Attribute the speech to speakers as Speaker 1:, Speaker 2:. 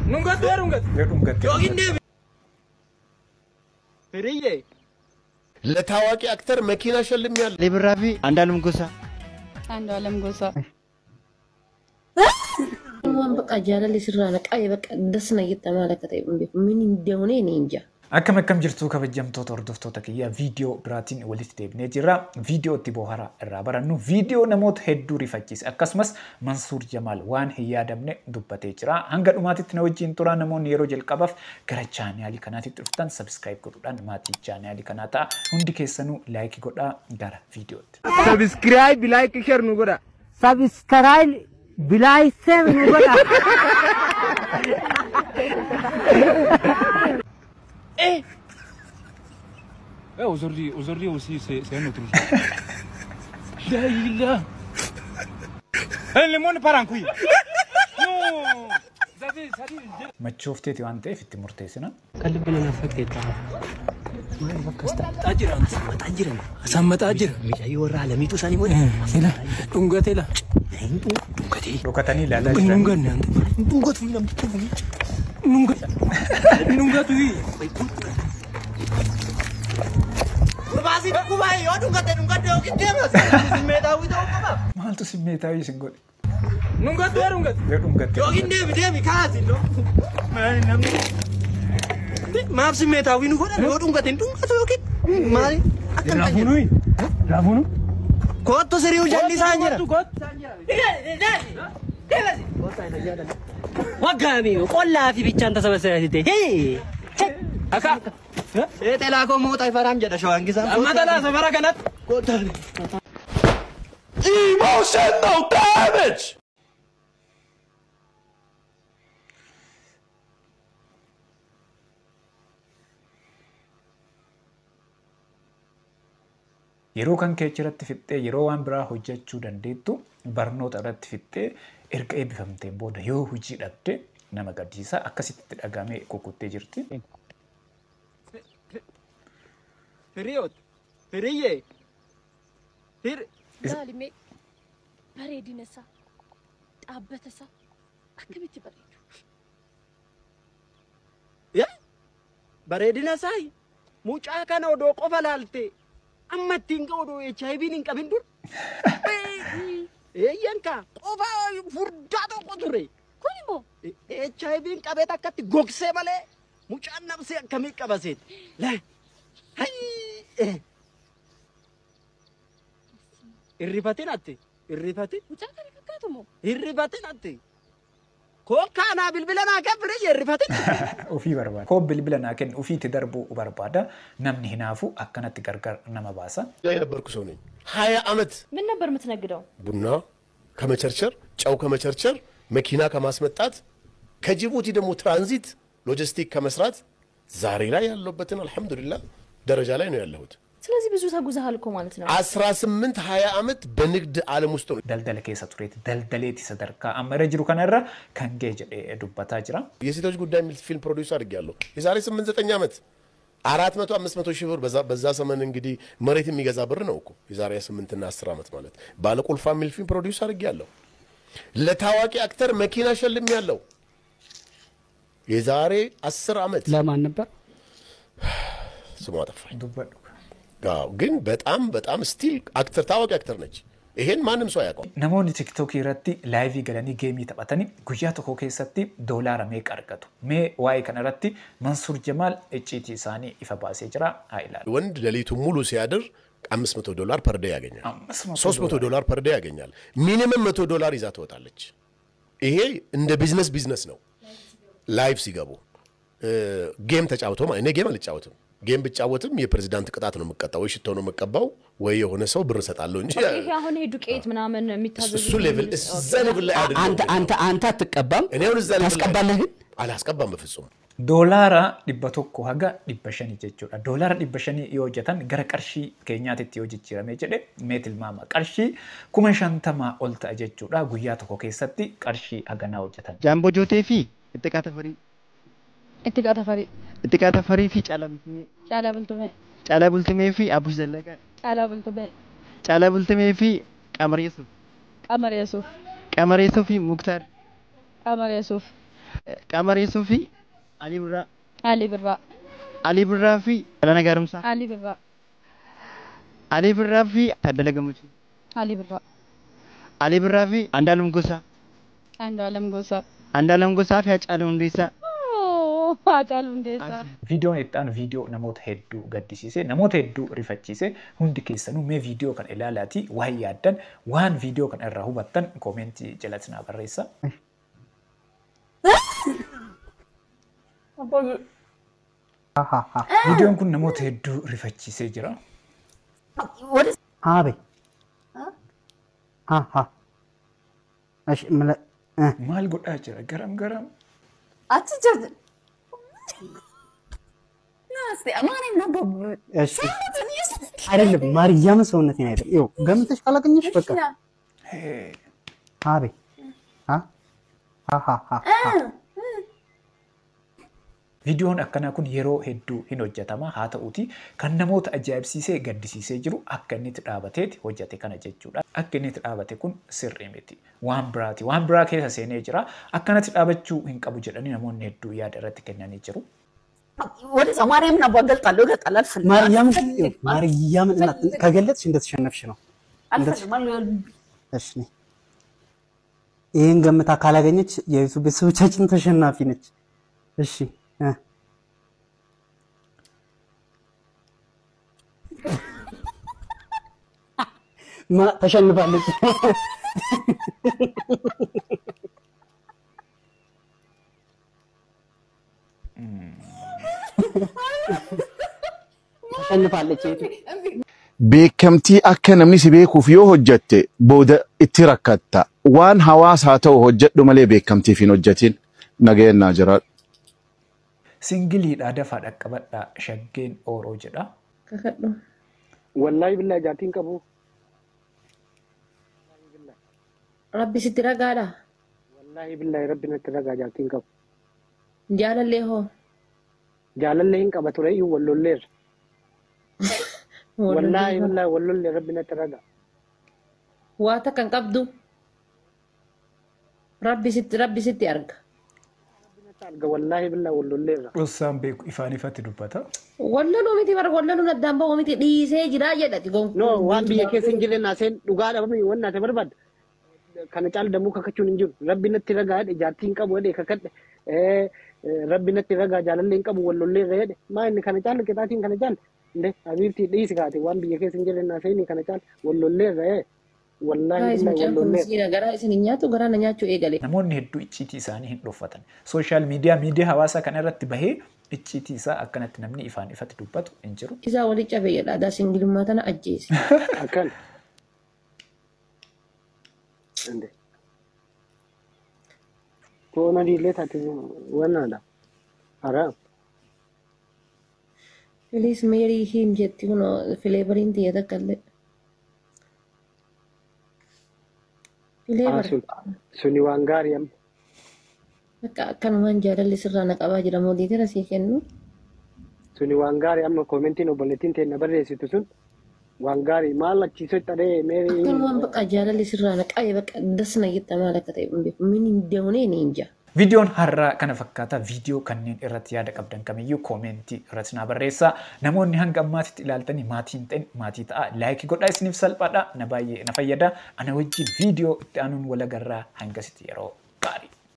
Speaker 1: Nunca tuaron gat. Yo inde. Feriye.
Speaker 2: ለታዋቂ አክተር መኪና ሸልሚያለሁ።
Speaker 3: ሊብራፊ አንዳለም ጎሳ
Speaker 4: ወን በቃ ጃለል ሲራና ቃይ በቃ ደስና እየተማለከተ ምን እንደሆነ እኔ እንጃ
Speaker 5: akkam jirtu kabajamtoota hordoftoota kiyya viidiyoo biraatiin walitti deebinee jirra viidiyoo itti bohara irraa barannu viidiyoo namoota hedduu rifachiise akkasumas Mansuur Jamaal waan hin yaadamne dubbatee jira hanga dhumaatitti na wajjin tura namoonni yeroo jalqabaaf gara chaanaalii kanaatti dhuftan subscribe godhuudhaan maatii chaanaalii kanaa ta'a hundi keessanuu like godhaa gara viidiyootti
Speaker 1: Subscribe like share nu godha
Speaker 3: subscribe bilai sem nu goda
Speaker 1: aujourd'hui aussi c'est un autre jour. Daïla. Le monde part en couille. Non.
Speaker 5: machoofteeti waan ta'eef itti murteessina
Speaker 3: qalbina nafaqeeta maal bakkasta
Speaker 1: Tajiran sama tajir.
Speaker 3: mijayi warra alamitu sani mo
Speaker 1: Ila dungatela.
Speaker 5: dhokatanii ilaalaa jiran
Speaker 1: Dungan dungatu nam Dungatu. Berbasi kubai yo dungate oke mas. Simetawi tau apa?
Speaker 5: maaltu simmeetaawii isin godhe
Speaker 1: Nungatu arungat.
Speaker 5: dhungate
Speaker 1: Yo inde kasi lo. Mari nam. Maaf simetawi nu goda yo dungate oke. Mari.
Speaker 5: Raafunu
Speaker 1: Kotto seriu jalli sanjira.
Speaker 3: wagami qolla fi bichan tasabasayate hey
Speaker 1: Aka.
Speaker 3: telako mota ifaram jada shawangisa
Speaker 1: Amatala sabara kanat. Kotto.
Speaker 2: Emotional damage.
Speaker 5: yeroo kan kee irratti fixxee yeroo waan biraa hojjechuu dandeettu barnoota irratti fixxee erga eebbifamteen booda yoo hojii dhabde nama gadhiisa akkasitti dhagamee kukuttee jirti
Speaker 1: Feriot. Feriye.
Speaker 4: ዛልሜ በሬዲነሳ ጣበተሳ አከብት በሬዱ
Speaker 1: Ya. Bareedina sai. Mucaa kana odoo qofa laalte amma ittiin ga odoo HIV hin qabin dur. Eeyyanka qofa furdaa tokko ture.
Speaker 4: ኩኒሞ
Speaker 1: HIV hin qabee takkatti gogsee malee mucaan nabsee akkamii qabaseet. La. Hay. Irrifatin atti. Irrifatin.
Speaker 4: ሙጫ ከሪፈካቱሞ
Speaker 1: Irrifatin atti. Kokkaanaa bilbilanaa kabri irrifatin.
Speaker 5: ofii barbaada koo bilbila naa kennu ofiitti darbuu barbaada namni hinaafu akkanatti gargar nama baasa
Speaker 2: የነበርኩ ሰው ነኝ 20 አመት
Speaker 4: ምን ነበር የምትነግደው
Speaker 2: ቡና ከመቸርቸር ጨው ከመቸርቸር መኪና ከማስመጣት ከጅቡቲ ደግሞ ትራንዚት ሎጂስቲክ ከመስራት ዛሬ ላይ ያለውበትን አልহামዱሊላህ ደረጃ ላይ ነው ያለሁት
Speaker 4: ስለዚህ ብዙ ተጉዘሃል እኮ ማለት ነው
Speaker 2: 18 20 አመት በንግድ ዓለም ውስጥ ነው
Speaker 5: daldala keessa tureeti daldaleeti sadarkaa amma irra jiru kanarra kan ga'e jedhee dubbataa jira
Speaker 2: የሴቶች ጉዳይ የሚል ፊልም ፕሮዲዩስ አድርጌያለሁ የዛሬ 8 9 አመት 400 500 ሺህ ብር በዛ ዘመን እንግዲህ መሬት የሚገዛ ብር ነው እኮ የዛሬ 8 እና 10 አመት ማለት ባለቁልፋ የሚል ፊልም ፕሮዲዩስ አድርጌያለሁ ለታዋቂ አክተር መኪና ሸልሚያለሁ የዛሬ 10 አመት
Speaker 3: ለማን ነበር
Speaker 2: ስሟ ጠፋኝ
Speaker 5: dubbadhu
Speaker 2: ግን በጣም ስቲል አክተር ታዋቂ አክተር ነች ይሄን ማንም ሰው ያውቀው
Speaker 5: namoonni tiktok irratti laayivii galanii geemii taphatanii guyyaa tokko keessatti doolaara meeqa argatu mee waa'ee kana irratti Mansuur Jamaal icciitii isaanii ifa baasee jira haa ilaalu
Speaker 2: ወንድ ሌሊቱ ሙሉ ሲያድር $500 ፐር ዴይ ያገኛል 300 ፐር ዴይ ያገኛል ሚኒመም $100 ይዛ ትወጣለች ይሄ እንደ ቢዝነስ ነው ላይቭ ሲገቡ ጌም ተጫውቶ ማለት ነው ጌም አልጫወትም ጌም ብጫወትም የፕሬዝዳንት ቅጣት ነው መቀጣው ወይ ሽቶ ነው መቀባው ወይ የሆነ ሰው ብር ሰጣለው እንጂ
Speaker 4: ይሄ አሁን ሄዱ ቄት ምናምን የሚታዘዙ
Speaker 2: እሱ ሌቭል እዛ ሌቭል ላይ አይደለም
Speaker 3: አንተ አትቀባም
Speaker 2: እኔ አሁን እዛ ሌቭል
Speaker 3: ያስቀባለህ ግን
Speaker 2: አላስቀባም በፍጹም
Speaker 5: doolaara 100 haga 500 jechuudha doolaara 500 yoo hojjetan gara qarshii keenyaatti yoo jijjiirame jedhe meetil maama qarshii 50 ol ta'a jechuudha guyyaa tokko keessatti qarshii haganaa hojjetan
Speaker 3: ጃምቦ ጆቴ ፊ እጥቃ ተፈሪ ፊ ጫላ ቡልቱሜ ፊ አቡሽ ዘለቀ ጫላ ቡልቱሜ ፊ ቀመር የሱፍ ፊ ሙክታር
Speaker 6: Qamar Yesuuf.
Speaker 1: Qamar Yesuuf fi Ali Birraa.
Speaker 6: Ali Birraa.
Speaker 1: Ali Birraa fi Galana Gaaromsaa.
Speaker 6: Ali Birraa.
Speaker 1: Ali Birraa fi Taaddala Gammachuu.
Speaker 6: Ali Birraa.
Speaker 1: Ali Birraa fi Andaalum Gosaa.
Speaker 6: Andu'aalem Gosaa.
Speaker 1: Andaalum Gosaa fi Hacaaluu Hundeessaa.
Speaker 6: Hacaaluu Hundeessaa.
Speaker 5: Viidiyoon itti aanu viidiyoo namoota hedduu gaddisiise, namoota hedduu rifachiise. Hundi keessanuu mee viidiyoo kan ilaalaati waan yaaddan, waan viidiyoo kan irraa hubattan koomentii jalatti naa barreessa. Viidiyoon kun namoota hedduu rifachiisee jira.
Speaker 3: Aabe. Ash mala.
Speaker 5: Maal godhaa jira? Garam garam.
Speaker 7: Achi jirti. Naasti amaaniin na bobbu.
Speaker 3: እሺ አይደለም ማርያም ሰውነቴን አይደለም ይኸው ገምተሽ ካላገኘሽ በቃ አቤ
Speaker 5: Viidiyoon akkanaa kun yeroo hedduu hin hojjetama. Haa ta'uuti kan namoota ajaa'ibsiisee gaddisiisee jiru akka inni itti dhaabateeti hojjete kana jechuudha. Akka inni itti dhaabate kun sirrii miti. Waan biraati. Waan biraa keessa seenee jira. Akkanatti dhaabachuu hin qabu jedhanii namoonni hedduu yaada irratti kennanii jiru.
Speaker 7: ወደ ማርያም ነው ባገልጣለሁ ገጣል አልፈልግም
Speaker 3: ማርያም እናት ከገለጽሽ እንደተሸነፍሽ ነው። እሺ ይሄን ገምታ ካላገኘች የዩቲዩብ ቤተሰቦቻችን ተሸናፊ ነች። እሺ ማ ተሸንፋለች። ተሸንፋለች።
Speaker 8: beekamtii akka namni si beekuuf yoo hojjette booda itti rakkatta waan hawaas haa ta'u hojjedhu malee beekamtiif hin hojjetin nagayannaa jiraadhu.
Speaker 5: Singiliidhaa dafaa dhaqqabadhaa shaggeen ooroo jedha.
Speaker 4: Kakadhu.
Speaker 1: Wallaahi billahi jaatiin qabu.
Speaker 4: Rabbi sitti ragaadha.
Speaker 1: Wallaahi billahi rabbi natti ragaa jaatiin qabu.
Speaker 4: Jaalallee hoo.
Speaker 1: Jaalallee hin qaba ture iyyuu wallolleerra. Wallaahi billahi wallollee rabbi natti ragaa.
Speaker 4: Waa takka hin qabdu. Rabbi sitti arga.
Speaker 1: Wallaahi billahi wallolleerra.
Speaker 5: Dhossaan beeku ifaan ifatti dubbata.
Speaker 4: Wallaluu miti bara wallaluu addaan ba'uu miti dhiisee jira jedhati gonkuun.
Speaker 1: No waan biyya keessa hin jirre naaseen dhugaa dhabame waan naate barbaadde. Kana caala dammuu kakachuun hin jiru. Rabbi natti ragaa jedhe jaartiin qabu jedhe kakadhe. Rabbi natti ragaa jaalallee hin qabu wallolleerra jedhe. Maa inni kana caala qixaatiin kana caala. Inde abiibtii dhiisi kaate waan biyya keessa hin jirre naaseen kana caala wallolleerra jedhe. Wallaahi billahi wallolleerra.
Speaker 4: Garaa isin hin nyaatu garaa na nyaachuu eegale.
Speaker 5: Namoonni hedduu icciitii isaanii hin dhoffatan. Sooshaal miidiyaa hawaasaa kana irratti bahee icciitii isaa akkanatti namni ifaan ifatti dubbatu hin jiru.
Speaker 4: Isaa walii cabee jedha aadaa singilummaa tana ajjeese.
Speaker 1: Akkan. Inde. Toona diilee taate wannaadha. Haraa.
Speaker 4: Filiis meerii hiim jetti kun fileebariin tiyya takkallee.
Speaker 1: Suni waan gaarii amma.
Speaker 4: Akka akkanumaan jaalalli sirraa na qabaa jira mootii gara sii kennu.
Speaker 1: Suni waan gaarii amma koomentiin obboleettiin ta'e na barreessitu sun waan gaarii maal achiisoo xadee meerii.
Speaker 4: Akkanumaan bakka jaalalli sirraa na qabee bakka dasna gitta maal akka ta'e hin beeku min hin deemnee ni inja.
Speaker 5: Viidiyoon har'aa kana fakkaata. Viidiyoo kanneen irratti yaada qabdan kamiyyuu koomentii irratti naa barreessaa. Namoonni hanga ammaatitti ilaaltanii maatiin ta'in maatii ta'a. Laayikii godhaa isiniif salphaadha. Na baay'ee na fayyada. Ana wajjin viidiyoo itti aanuun wal agarraa hangasitti yeroo gaarii.